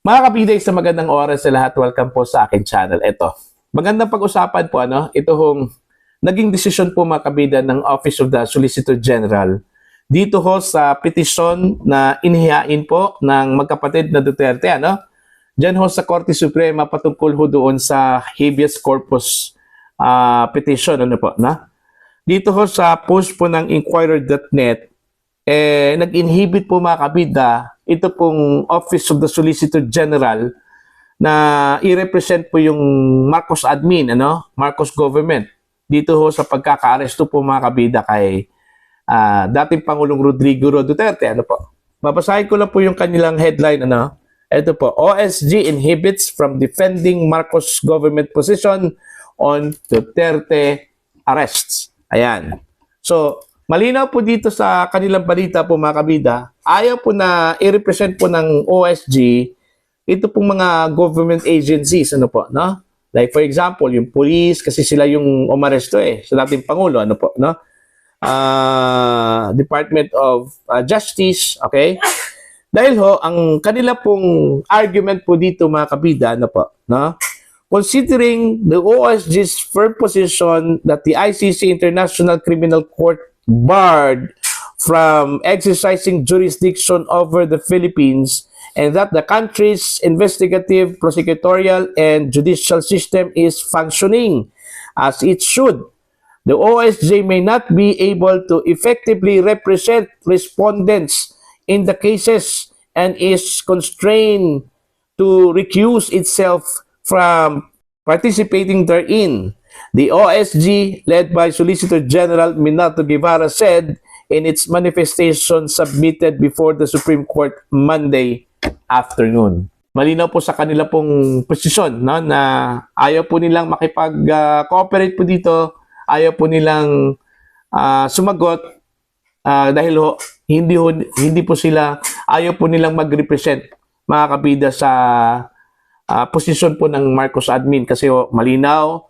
Mga kabiday, sa magandang oras sa lahat, welcome po sa akin channel. Ito, magandang pag-usapan po, ito hong naging desisyon po mga kabida ng Office of the Solicitor General dito ho sa petisyon na inihain po ng magkapatid na Duterte, Diyan ho sa Korte Suprema patungkol ho doon sa habeas corpus petition, Dito ho sa post po ng Inquirer.net, nag-inhibit po mga kabida ito pong Office of the Solicitor General na i-represent po yung Marcos admin, Marcos government. Dito ho sa pagkaka-aresto po mga kabida kay dating Pangulong Rodrigo Duterte, Babasahin ko lang po yung kanilang headline, Ito po, OSG inhibits from defending Marcos government position on Duterte arrests. Ayan. So, malinaw po dito sa kanilang balita po mga kabida, ayaw po na i-represent po ng OSG ito pong mga government agencies, Like for example, yung police, kasi sila yung umaresto sa dating Pangulo, Department of Justice, okay? Dahil ho, ang kanila pong argument po dito mga kabida, Considering the OSG's firm position that the ICC International Criminal Court barred from exercising jurisdiction over the Philippines and that the country's investigative, prosecutorial, and judicial system is functioning as it should, the OSJ may not be able to effectively represent respondents in the cases and is constrained to recuse itself from participating therein. The OSG, led by Solicitor General Minato Guevara, said in its manifestation submitted before the Supreme Court Monday afternoon. Malinaw po sa kanila pong posisyon, na ayaw po nilang makipag-cooperate po dito, ayaw po nilang sumagot dahil hindi po sila, ayaw po nilang mag-represent mga kabida sa posisyon po ng Marcos admin kasi malinaw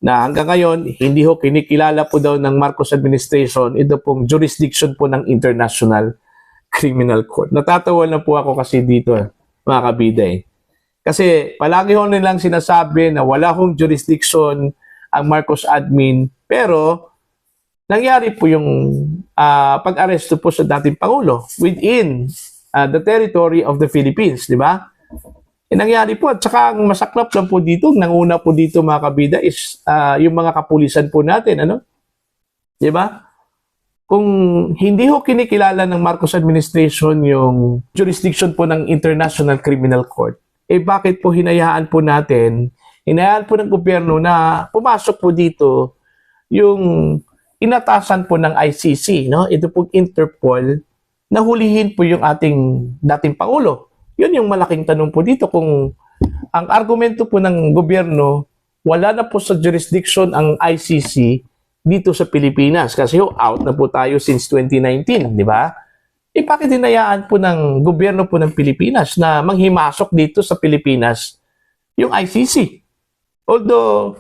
na hanggang ngayon hindi ho kinikilala po daw ng Marcos administration ito pong jurisdiction po ng International Criminal Court. Natatawa na po ako kasi dito mga kabida Kasi palagi ho nilang sinasabi na wala hong jurisdiction ang Marcos admin, pero nangyari po yung pag-aresto po sa dating Pangulo within the territory of the Philippines, di ba? Nangyari po, at saka ang masaklap lang po dito, nanguna po dito mga kabida is yung mga kapulisan po natin, Di ba? Kung hindi ho kinikilala ng Marcos administration yung jurisdiction po ng International Criminal Court, bakit po hinayaan po ng gobyerno na pumasok po dito yung inatasan po ng ICC, Ito po Interpol, na hulihin po yung ating dating Pangulo. Yun yung malaking tanong po dito, kung ang argumento po ng gobyerno, wala na po sa jurisdiction ang ICC dito sa Pilipinas kasi out na po tayo since 2019, di ba? Bakit hinayaan po ng gobyerno po ng Pilipinas na manghimasok dito sa Pilipinas yung ICC? Although,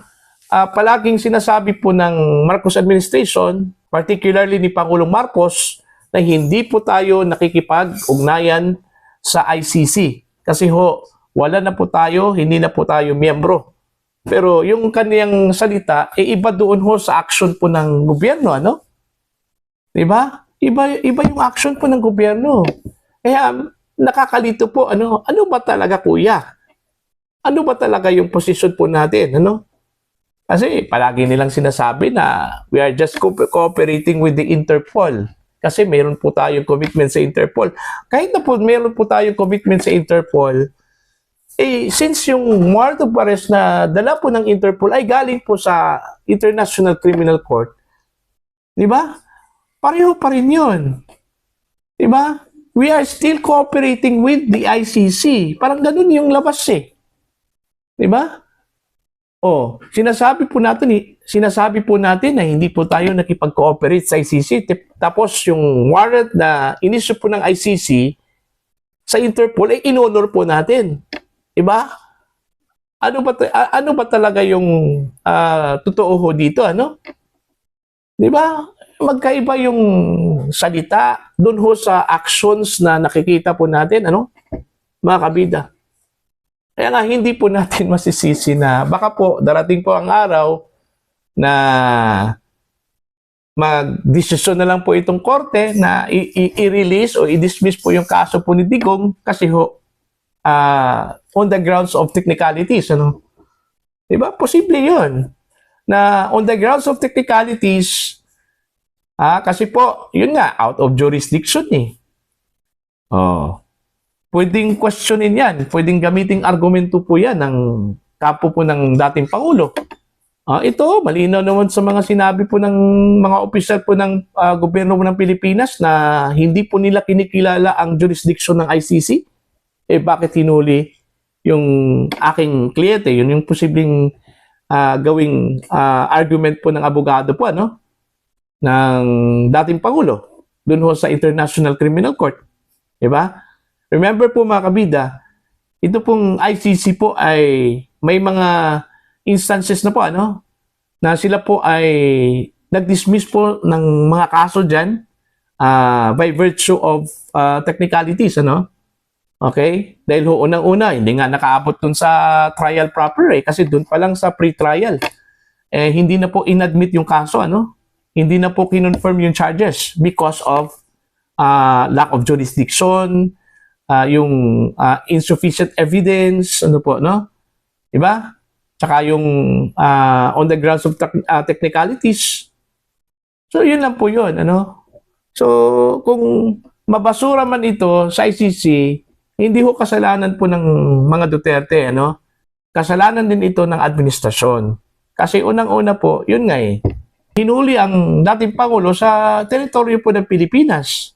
palaging sinasabi po ng Marcos administration, particularly ni Pangulong Marcos, na hindi po tayo nakikipag-ugnayan sa ICC. Kasi wala na po tayo, hindi na po tayo miyembro. Pero yung kaniyang salita, iba doon sa action po ng gobyerno, Diba? Iba yung action po ng gobyerno. Kaya nakakalito po, ano ba talaga kuya? Ano ba talaga yung posisyon po natin, Kasi palagi nilang sinasabi na we are just cooperating with the Interpol. Kasi meron po tayong commitment sa Interpol. Kahit na po meron po tayong commitment sa Interpol, since yung warrant of arrest na dala po ng Interpol ay galing po sa International Criminal Court, di ba? Pareho pa rin yun. Di ba? We are still cooperating with the ICC. Parang ganun yung labas Di ba? Sinasabi po natin na hindi po tayo nakipag-cooperate sa ICC. Tapos yung warrant na inisyu po ng ICC sa Interpol inonor po natin. Diba? Ano ba talaga yung totoo dito, Diba? Magkaiba yung salita doon sa actions na nakikita po natin, mga kabida. Kaya nga, hindi po natin masisisi na baka po darating po ang araw na mag-desisyon na lang po itong korte na i-release o i-dismiss po yung kaso po ni Digong kasi ho, on the grounds of technicalities. Ano? Diba? Posible yun. Na on the grounds of technicalities, kasi po, yun nga, out of jurisdiction eh. Oh. Pwedeng questionin yan. Pwedeng gamiting argumento po yan ng kapo po ng dating Pangulo. Ito, malinaw naman sa mga sinabi po ng mga opisyal po ng gobyerno ng Pilipinas na hindi po nila kinikilala ang jurisdiction ng ICC. Bakit hinuli yung aking kliyente? Yun yung posibleng gawing argument po ng abogado po, ano? Ng dating Pangulo dun ho sa International Criminal Court. Diba? Remember po mga kabida, ito pong ICC po ay may mga instances na po, ano? Na sila po ay nag-dismiss po ng mga kaso dyan by virtue of technicalities, ano? Okay? Dahil ho, unang-una, hindi nga nakaabot dun sa trial proper kasi dun pa lang sa pre-trial. Hindi na po inadmit yung kaso, ano? Hindi na po kinonfirm yung charges because of lack of jurisdiction, yung insufficient evidence, ano po, no? Diba? Tsaka yung on the grounds of technicalities. So, yun lang po yun, ano? So, kung mabasura man ito sa ICC, hindi ho kasalanan po ng mga Duterte, ano? Kasalanan din ito ng administrasyon. Kasi unang-una po, yun nga hinuli ang dating Pangulo sa teritoryo po ng Pilipinas.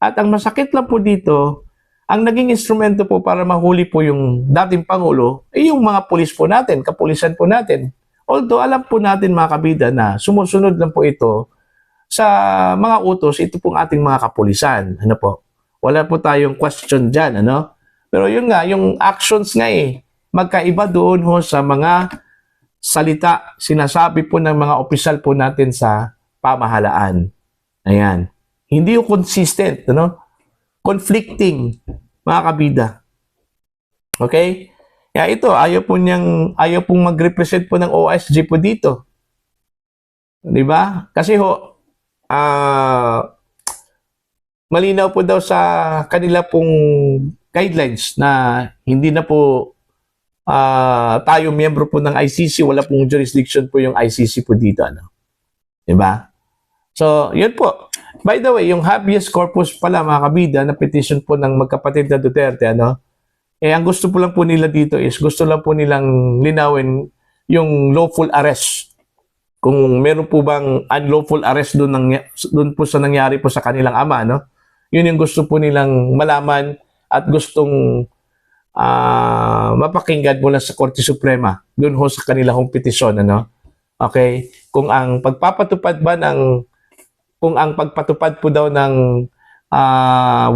At ang masakit lang po dito, ang naging instrumento po para mahuli po yung dating Pangulo ay yung mga pulis po natin, kapulisan po natin. Although alam po natin mga kabida na sumusunod lang po ito sa mga utos, ito pong ating mga kapulisan. Ano po? Wala po tayong question dyan, ano? Pero yun nga, yung actions nga magkaiba doon ho sa mga salita, sinasabi po ng mga opisyal po natin sa pamahalaan. Ayan. Hindi yung consistent, ano? Conflicting, mga kabida. Okay? Kaya ito, ayaw pong mag-represent po ng OSG po dito. Di ba? Kasi ho, malinaw po daw sa kanila pong guidelines na hindi na po tayo miyembro po ng ICC, wala pong jurisdiction po yung ICC po dito, ano? Diba? So, yun po. By the way, yung habeas corpus pala mga kabida na petition po ng magkapatid na Duterte, ano? Ang gusto po lang po nila dito is gusto lang po nilang linawin yung lawful arrest. Kung meron po bang unlawful arrest doon po sa nangyari po sa kanilang ama, no? Yun yung gusto po nilang malaman at gustong mapakinggan mula sa Korte Suprema doon ho sa kanila hong petisyon, ano? Okay? Kung ang pagpapatupad po daw ng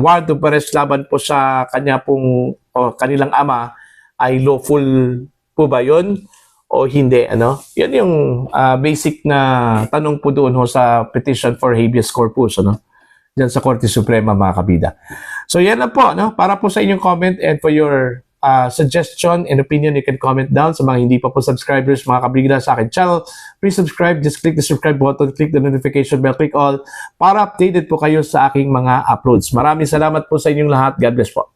warrant of arrest laban po sa kanya pong kanilang ama ay lawful po ba yun o hindi, ano? Yan yung basic na tanong po doon ho sa petition for habeas corpus, ano? Diyan sa Korte Suprema mga kabida. So yan lang po, no? Para po sa inyong comment and for your suggestion and opinion, you can comment down. Sa mga hindi pa po subscribers, mga kabida sa akin channel, please subscribe. Just click the subscribe button, click the notification bell, click all para updated po kayo sa aking mga uploads. Maraming salamat po sa inyong lahat. God bless po.